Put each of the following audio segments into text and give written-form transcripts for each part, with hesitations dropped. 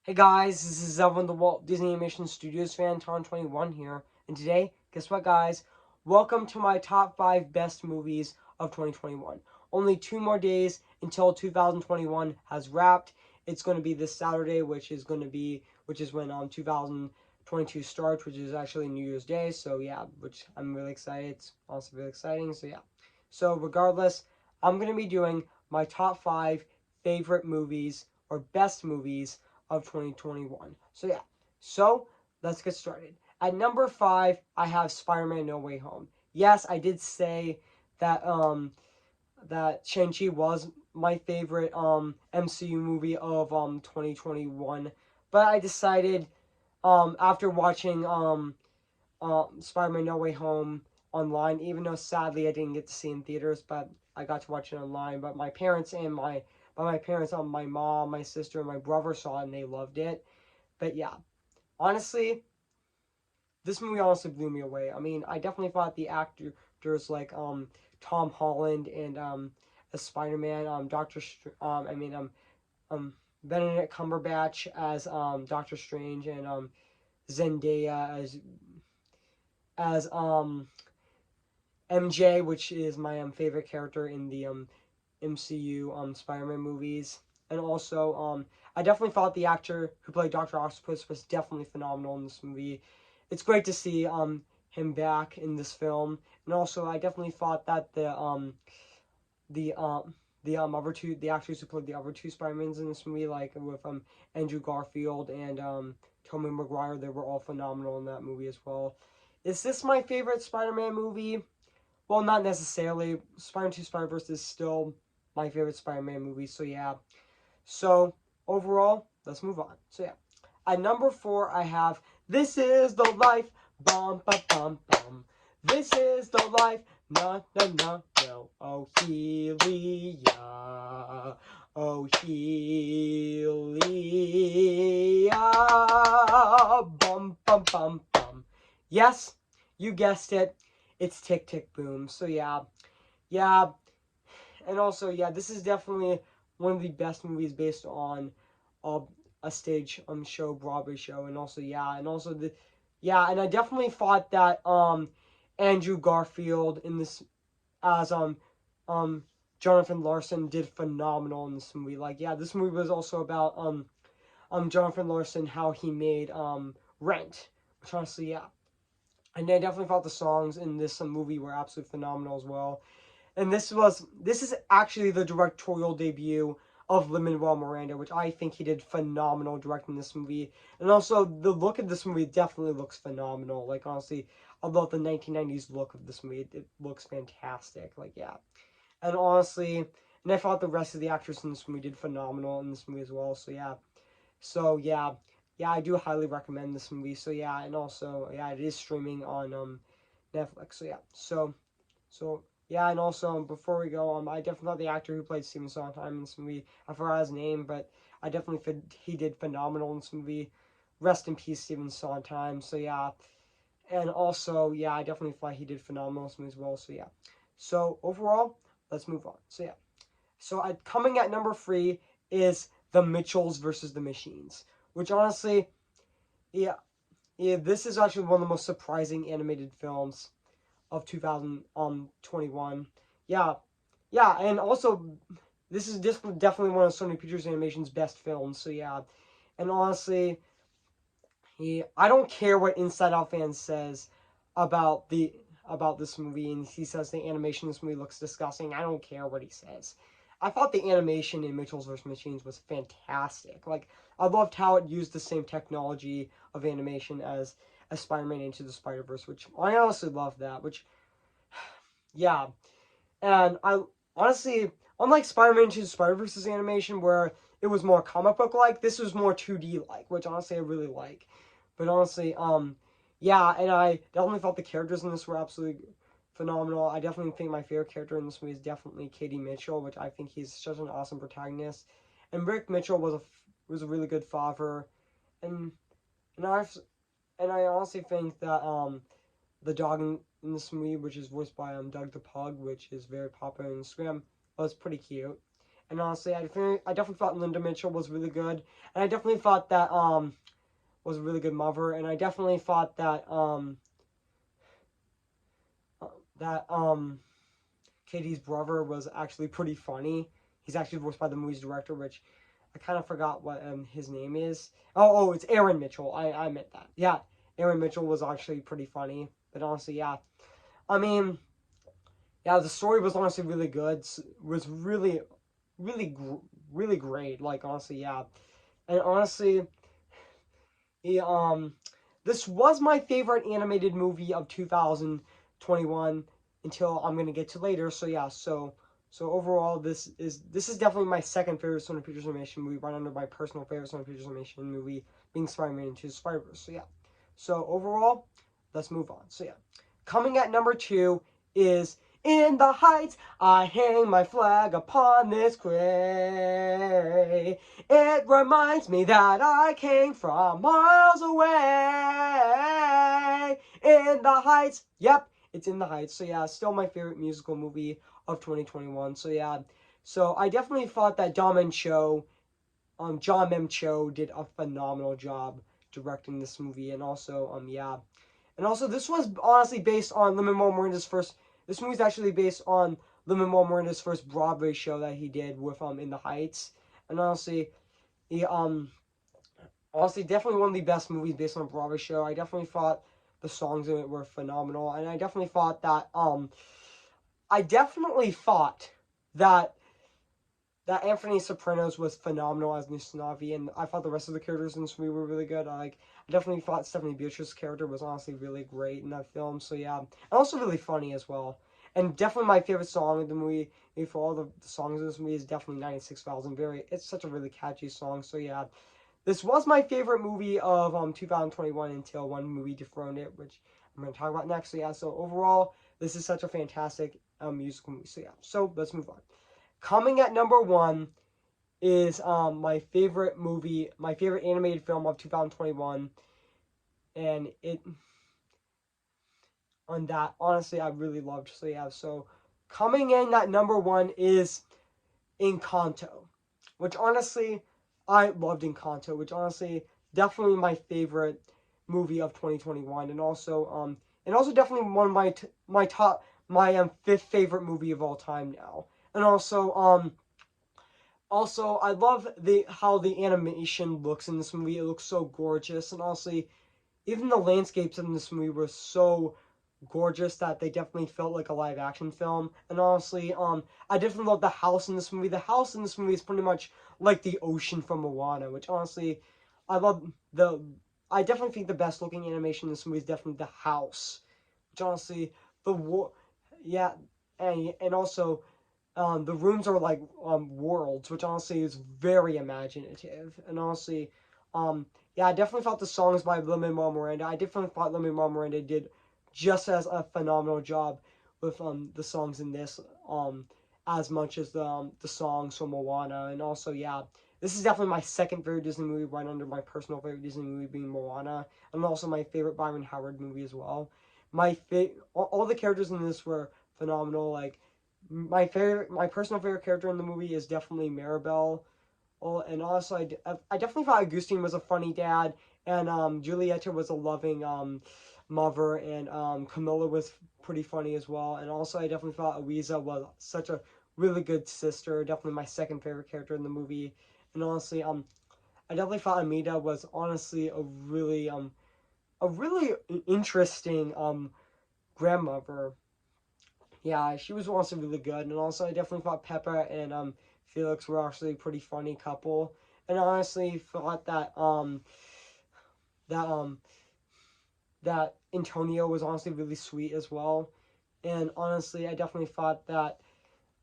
Hey guys, this is Zelvin, the Walt Disney Animation Studios fan, Ton21 here. And today, guess what guys? Welcome to my top 5 best movies of 2021. Only 2 more days until 2021 has wrapped. It's going to be this Saturday, which is when 2022 starts, which is actually New Year's Day. So yeah, which I'm really excited. It's also really exciting. So yeah. So regardless, I'm going to be doing my top 5 favorite movies or best movies of 2021. So let's get started. At number 5, I have Spider-Man No Way Home. Yes, I did say that that Shang-Chi was my favorite MCU movie of 2021, but I decided after watching Spider-Man No Way Home online, even though sadly I didn't get to see it in theaters, but I got to watch it online. But my parents and my parents, my mom, my sister, and my brother saw it and they loved it. But yeah, honestly, this movie honestly blew me away. I mean, I definitely thought the actors like Tom Holland and as Spider-Man, um Benedict Cumberbatch as Doctor Strange and Zendaya as MJ, which is my favorite character in the MCU Spider-Man movies. And also, I definitely thought the actor who played Doctor Octopus was definitely phenomenal in this movie. It's great to see him back in this film, and also I definitely thought that the the actors who played the other two Spider-Mans in this movie, like with Andrew Garfield and Tobey Maguire, they were all phenomenal in that movie as well. Is this my favorite Spider-Man movie? Well, not necessarily. Spider-Man 2 Spider-Verse is still my favorite Spider-Man movie, so yeah. So, overall, let's move on. So yeah. At number 4, I have This Is the Life, bum ba bum bum. This is the life, na na na no. Oh Helia, oh Helia, bum bum bum bum. Yes, you guessed it. It's Tick Tick Boom. So yeah, and also yeah, this is definitely one of the best movies based on uh, a stage show, Broadway show, and also and I definitely thought that Andrew Garfield in this as um Jonathan Larson did phenomenal in this movie. Like yeah, this movie was also about Jonathan Larson, how he made Rent, which honestly yeah. And I definitely thought the songs in this movie were absolutely phenomenal as well. And this is actually the directorial debut of Lin-Manuel Miranda, which I think he did phenomenal directing this movie. And also the look of this movie definitely looks phenomenal. Like honestly, I love the 1990s look of this movie. It looks fantastic. Like yeah. And honestly, and I thought the rest of the actors in this movie did phenomenal in this movie as well. So yeah. So yeah. Yeah, I do highly recommend this movie. So yeah, and also yeah, it is streaming on Netflix. So yeah. So yeah, and also before we go, I definitely thought the actor who played Stephen Sondheim in this movie, I forgot his name, but I definitely he did phenomenal in this movie. Rest in peace, Stephen Sondheim. So yeah, and also yeah, I definitely thought he did phenomenal in this movie as well. So yeah, so overall, let's move on. So yeah, coming at number 3 is The Mitchells versus the Machines, which honestly, yeah, this is actually one of the most surprising animated films of 2021. Yeah, yeah, and also this is just definitely one of Sony Pictures Animation's best films. So yeah, and honestly, I don't care what Inside Out fans says about this movie, and he says the animation in this movie looks disgusting. I don't care what he says. I thought the animation in Mitchell's vs. Machines was fantastic. Like I loved how it used the same technology of animation as Spider-Man Into the Spider-Verse, which I honestly love that. Which yeah, and I honestly, unlike Spider-Man Into the Spider-Verse's animation, where it was more comic book like, this was more 2D like, which honestly I really like. But honestly, yeah, and I definitely thought the characters in this were absolutely phenomenal. I definitely think my favorite character in this movie is definitely Katie Mitchell, which I think he's such an awesome protagonist. And Rick Mitchell was a really good father, and and I honestly think that the dog in this movie, which is voiced by Doug the Pug, which is very popular on Instagram, was pretty cute. And honestly, I definitely thought Linda Mitchell was really good, and I definitely thought that was a really good mother, and I definitely thought that that Katie's brother was actually pretty funny. He's actually voiced by the movie's director, which I kind of forgot what his name is. Oh, it's Aaron Mitchell. I meant that. Yeah, Aaron Mitchell was actually pretty funny. But honestly, yeah. I mean, yeah, the story was honestly really good. Was really, really great. Like honestly, yeah. And honestly, he, this was my favorite animated movie of 2021 until I'm gonna get to later. So yeah, so overall, this is definitely my second favorite Sony Pictures Animation movie, right under my personal favorite Sony Pictures Animation movie being Spider-Man Into the Spider-Verse. So yeah, so overall, let's move on. So yeah, coming at number two is In the Heights. I hang my flag upon this quay. It reminds me that I came from miles away. In the Heights. Yep, it's In the Heights. So yeah, still my favorite musical movie of 2021. So yeah, so I definitely thought that John M. Cho did a phenomenal job directing this movie, and also yeah, and also this was honestly based on Lin-Manuel Miranda's first. This movie's actually based on Lin-Manuel Miranda's first Broadway show that he did with In the Heights, and honestly, he honestly definitely one of the best movies based on a Broadway show. I definitely thought the songs in it were phenomenal, and I definitely thought that Anthony Sopranos was phenomenal as Nusnavi, and I thought the rest of the characters in this movie were really good. I definitely thought Stephanie Beatrice's character was honestly really great in that film. So yeah, and also really funny as well. And definitely my favorite song of the movie, for all the songs in this movie, is definitely 96,000. It's such a really catchy song. So yeah, this was my favorite movie of 2021 until one movie dethroned it, which I'm going to talk about next. So yeah, so overall, this is such a fantastic musical movie. So yeah, so let's move on. Coming at number one is my favorite movie, my favorite animated film of 2021, and it on that honestly I really loved. So yeah, so coming in at number one is Encanto, which honestly I loved Encanto, which honestly definitely my favorite movie of 2021, and also definitely one of my top fifth favorite movie of all time now, and also, I love the how the animation looks in this movie. It looks so gorgeous, and honestly, even the landscapes in this movie were so gorgeous that they definitely felt like a live action film. And honestly, I definitely love the house in this movie. The house in this movie is pretty much like the ocean from Moana, which honestly, I love the. I definitely think the best looking animation in this movie is definitely the house, which honestly, the war, yeah, and also the rooms are like worlds, which honestly is very imaginative. And honestly, yeah, I definitely thought the songs by Lin-Manuel Miranda. I definitely thought Lin-Manuel Miranda did just as a phenomenal job with the songs in this as much as the songs from Moana. And also, yeah, this is definitely my second favorite Disney movie, right under my personal favorite Disney movie being Moana, and also my favorite Byron Howard movie as well. All the characters in this were phenomenal. Like my personal favorite character in the movie is definitely Maribel. Oh, and also I definitely thought Augustine was a funny dad, and Julieta was a loving mother, and Camilla was pretty funny as well. And also I definitely thought Louisa was such a really good sister. Definitely my second favorite character in the movie. And honestly, I definitely thought Amita was honestly a really interesting grandmother. Yeah, she was also really good, and also I definitely thought Peppa and Felix were actually a pretty funny couple, and I honestly thought that that Antonio was honestly really sweet as well, and honestly I definitely thought that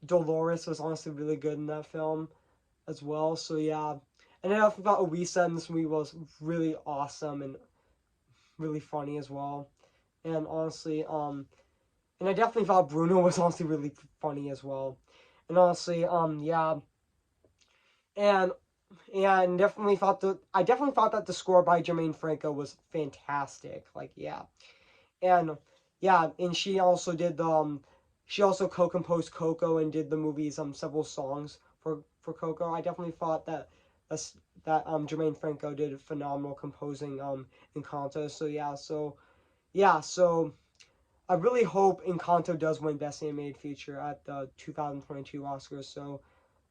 Dolores was honestly really good in that film as well. So yeah, and I definitely thought Elisa in this movie was really awesome and really funny as well, and honestly and I definitely thought Bruno was honestly really funny as well. And honestly, yeah, and and definitely thought that I definitely thought that the score by Jermaine Franco was fantastic. Like, yeah, and yeah, and she also co-composed Coco and did the movie's several songs for Coco. I definitely thought that Jermaine Franco did phenomenal composing Encanto. So I really hope Encanto does win Best Animated Feature at the 2022 Oscars. So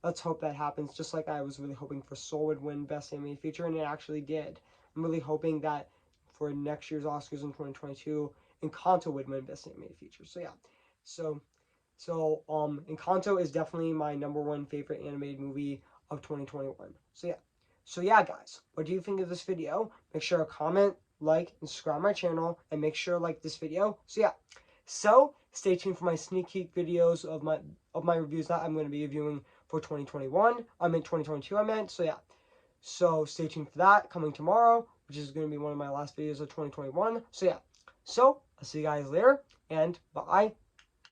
let's hope that happens. Just like I was really hoping for Soul would win Best Animated Feature, and it actually did. I'm really hoping that for next year's Oscars in 2022, Encanto would win Best Animated Feature. So yeah, so Encanto is definitely my #1 favorite animated movie of 2021. So yeah, guys, what do you think of this video? Make sure to comment, like, and subscribe my channel, and make sure to like this video. So stay tuned for my sneak peek videos of my reviews that I'm going to be reviewing for 2021. I meant 2022. So stay tuned for that coming tomorrow, which is going to be one of my last videos of 2021. So I'll see you guys later, and bye.